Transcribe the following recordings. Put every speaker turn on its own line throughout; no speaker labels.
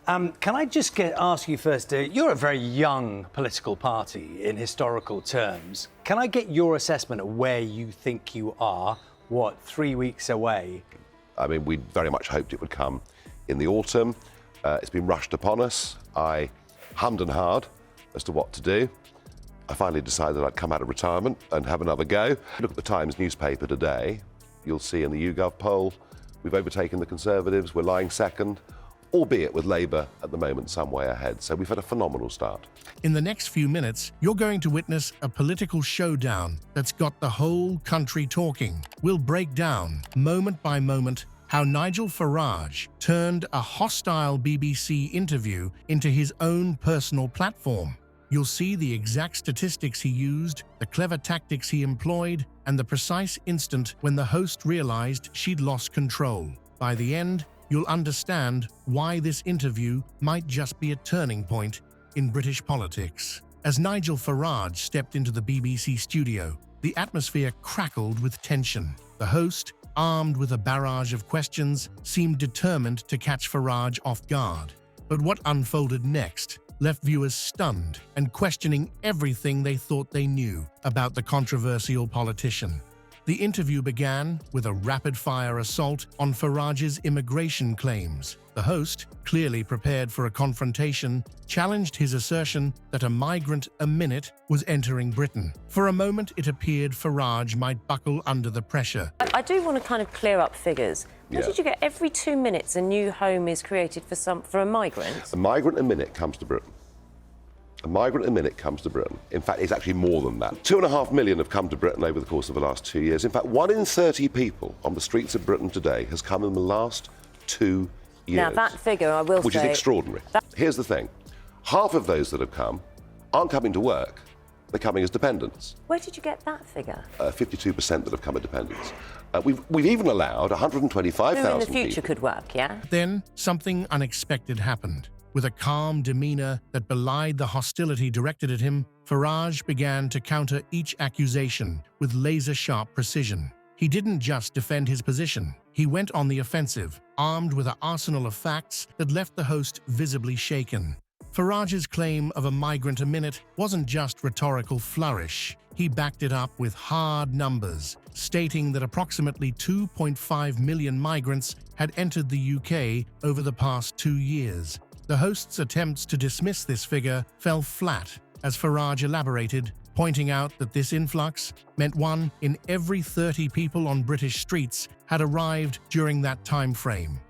Can I just ask you first, you're a very young political party in historical terms. Can I get your assessment of where you think you are, 3 weeks away?
I mean, we very much hoped it would come in the autumn. It's been rushed upon us. I hummed and hawed as to what to do. I finally decided I'd come out of retirement and have another go. Look at the Times newspaper today. You'll see in the YouGov poll, we've overtaken the Conservatives. We're lying second, albeit with Labour at the moment some way ahead. So we've had a phenomenal start.
In the next few minutes, you're going to witness a political showdown that's got the whole country talking. We'll break down, moment by moment, how Nigel Farage turned a hostile BBC interview into his own personal platform. You'll see the exact statistics he used, the clever tactics he employed, and the precise instant when the host realized she'd lost control. By the end, you'll understand why this interview might just be a turning point in British politics. As Nigel Farage stepped into the BBC studio, the atmosphere crackled with tension. The host, armed with a barrage of questions, seemed determined to catch Farage off guard. But what unfolded next left viewers stunned and questioning everything they thought they knew about the controversial politician. The interview began with a rapid-fire assault on Farage's immigration claims. The host, clearly prepared for a confrontation, challenged his assertion that a migrant a minute was entering Britain. For a moment, it appeared Farage might buckle under the pressure.
I do want to kind of clear up figures. What did you get? Every 2 minutes, a new home is created for a migrant?
A migrant a minute comes to Britain. A migrant a minute comes to Britain. In fact, it's actually more than that. 2.5 million have come to Britain over the course of the last 2 years. In fact, 1 in 30 people on the streets of Britain today has come in the last 2 years.
Now, that figure, I will say...
Which is extraordinary. Here's the thing. Half of those that have come aren't coming to work. They're coming as dependents.
Where did you get that figure?
52% that have come as dependents. We've even allowed 125,000 people...
Who in the future could work, yeah?
Then, something unexpected happened. With a calm demeanor that belied the hostility directed at him, Farage began to counter each accusation with laser-sharp precision. He didn't just defend his position. He went on the offensive, armed with an arsenal of facts that left the host visibly shaken. Farage's claim of a migrant a minute wasn't just rhetorical flourish. He backed it up with hard numbers, stating that approximately 2.5 million migrants had entered the UK over the past 2 years. The host's attempts to dismiss this figure fell flat as Farage elaborated, pointing out that this influx meant 1 in every 30 people on British streets had arrived during that time frame.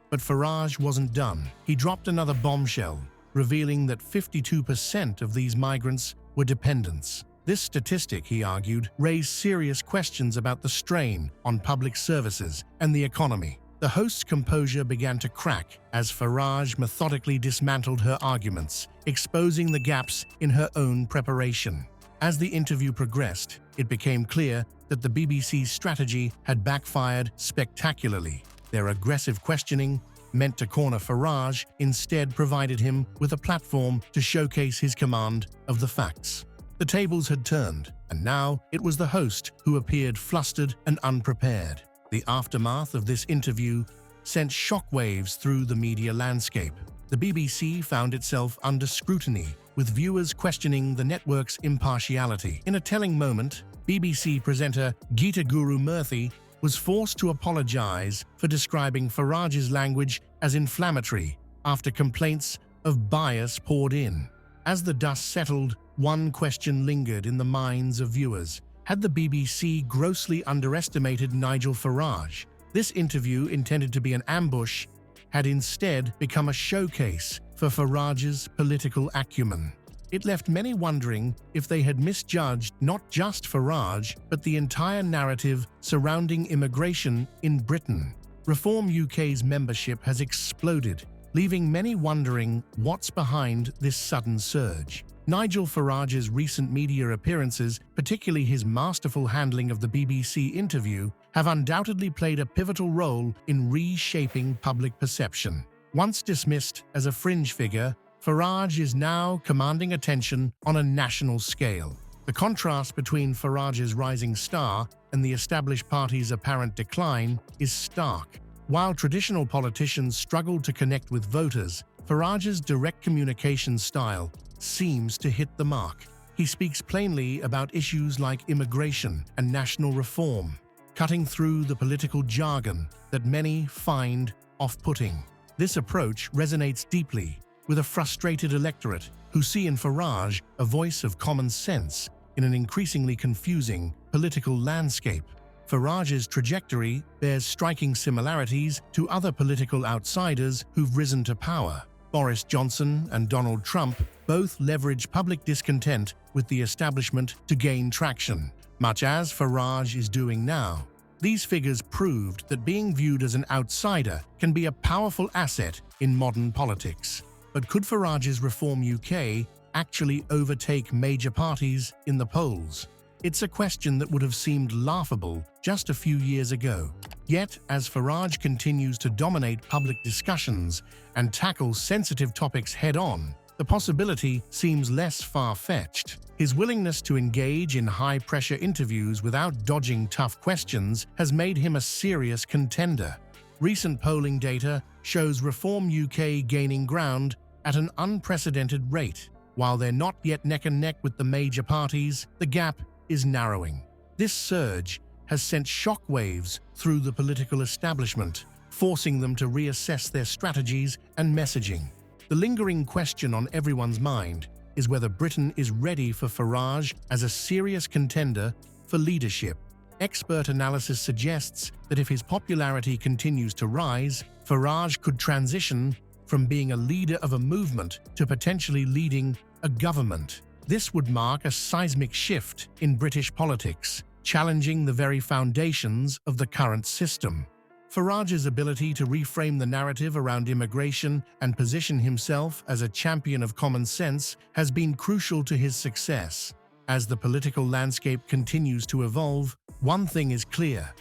But Farage wasn't done. He dropped another bombshell, revealing that 52% of these migrants were dependents. This statistic, he argued, raised serious questions about the strain on public services and the economy. The host's composure began to crack as Farage methodically dismantled her arguments, exposing the gaps in her own preparation. As the interview progressed, it became clear that the BBC's strategy had backfired spectacularly. Their aggressive questioning, meant to corner Farage, instead provided him with a platform to showcase his command of the facts. The tables had turned, and now it was the host who appeared flustered and unprepared. The aftermath of this interview sent shockwaves through the media landscape. The BBC found itself under scrutiny, with viewers questioning the network's impartiality. In a telling moment, BBC presenter Geeta Guru Murthy was forced to apologize for describing Farage's language as inflammatory after complaints of bias poured in. As the dust settled, one question lingered in the minds of viewers. Had the BBC grossly underestimated Nigel Farage? This interview, intended to be an ambush, had instead become a showcase for Farage's political acumen. It left many wondering if they had misjudged not just Farage, but the entire narrative surrounding immigration in Britain. Reform UK's membership has exploded, leaving many wondering what's behind this sudden surge. Nigel Farage's recent media appearances, particularly his masterful handling of the BBC interview, have undoubtedly played a pivotal role in reshaping public perception. Once dismissed as a fringe figure, Farage is now commanding attention on a national scale. The contrast between Farage's rising star and the established party's apparent decline is stark. While traditional politicians struggled to connect with voters, Farage's direct communication style seems to hit the mark. He speaks plainly about issues like immigration and national reform, cutting through the political jargon that many find off-putting. This approach resonates deeply with a frustrated electorate who see in Farage a voice of common sense in an increasingly confusing political landscape. Farage's trajectory bears striking similarities to other political outsiders who've risen to power. Boris Johnson and Donald Trump both leverage public discontent with the establishment to gain traction, much as Farage is doing now. These figures proved that being viewed as an outsider can be a powerful asset in modern politics. But could Farage's Reform UK actually overtake major parties in the polls? It's a question that would have seemed laughable just a few years ago. Yet, as Farage continues to dominate public discussions and tackle sensitive topics head-on, the possibility seems less far-fetched. His willingness to engage in high-pressure interviews without dodging tough questions has made him a serious contender. Recent polling data shows Reform UK gaining ground at an unprecedented rate. While they're not yet neck and neck with the major parties, the gap is narrowing. This surge has sent shockwaves through the political establishment, forcing them to reassess their strategies and messaging. The lingering question on everyone's mind is whether Britain is ready for Farage as a serious contender for leadership. Expert analysis suggests that if his popularity continues to rise, Farage could transition from being a leader of a movement to potentially leading a government. This would mark a seismic shift in British politics, challenging the very foundations of the current system. Farage's ability to reframe the narrative around immigration and position himself as a champion of common sense has been crucial to his success. As the political landscape continues to evolve, one thing is clear: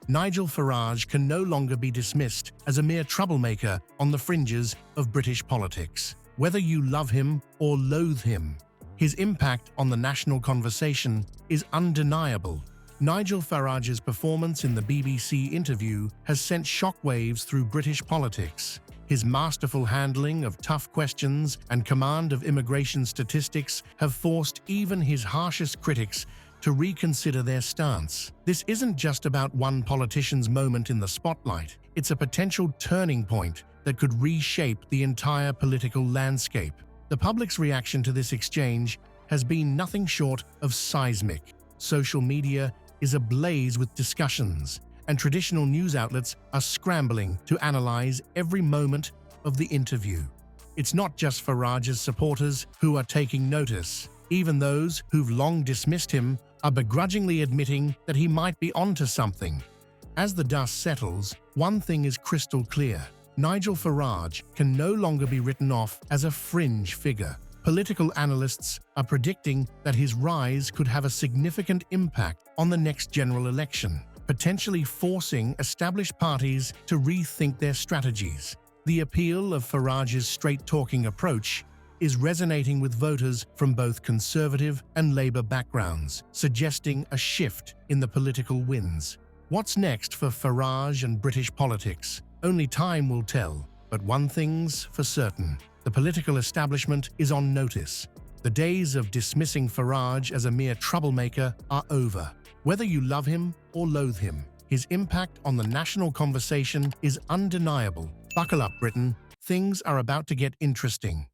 Nigel Farage can no longer be dismissed as a mere troublemaker on the fringes of British politics. Whether you love him or loathe him, his impact on the national conversation is undeniable. Nigel Farage's performance in the BBC interview has sent shockwaves through British politics. His masterful handling of tough questions and command of immigration statistics have forced even his harshest critics to reconsider their stance. This isn't just about one politician's moment in the spotlight. It's a potential turning point that could reshape the entire political landscape. The public's reaction to this exchange has been nothing short of seismic. Social media is ablaze with discussions, and traditional news outlets are scrambling to analyze every moment of the interview. It's not just Farage's supporters who are taking notice. Even those who've long dismissed him are begrudgingly admitting that he might be onto something. As the dust settles, one thing is crystal clear: Nigel Farage can no longer be written off as a fringe figure. Political analysts are predicting that his rise could have a significant impact on the next general election, potentially forcing established parties to rethink their strategies. The appeal of Farage's straight-talking approach is resonating with voters from both Conservative and Labour backgrounds, suggesting a shift in the political winds. What's next for Farage and British politics? Only time will tell, but one thing's for certain: the political establishment is on notice. The days of dismissing Farage as a mere troublemaker are over. Whether you love him or loathe him, his impact on the national conversation is undeniable. Buckle up, Britain. Things are about to get interesting.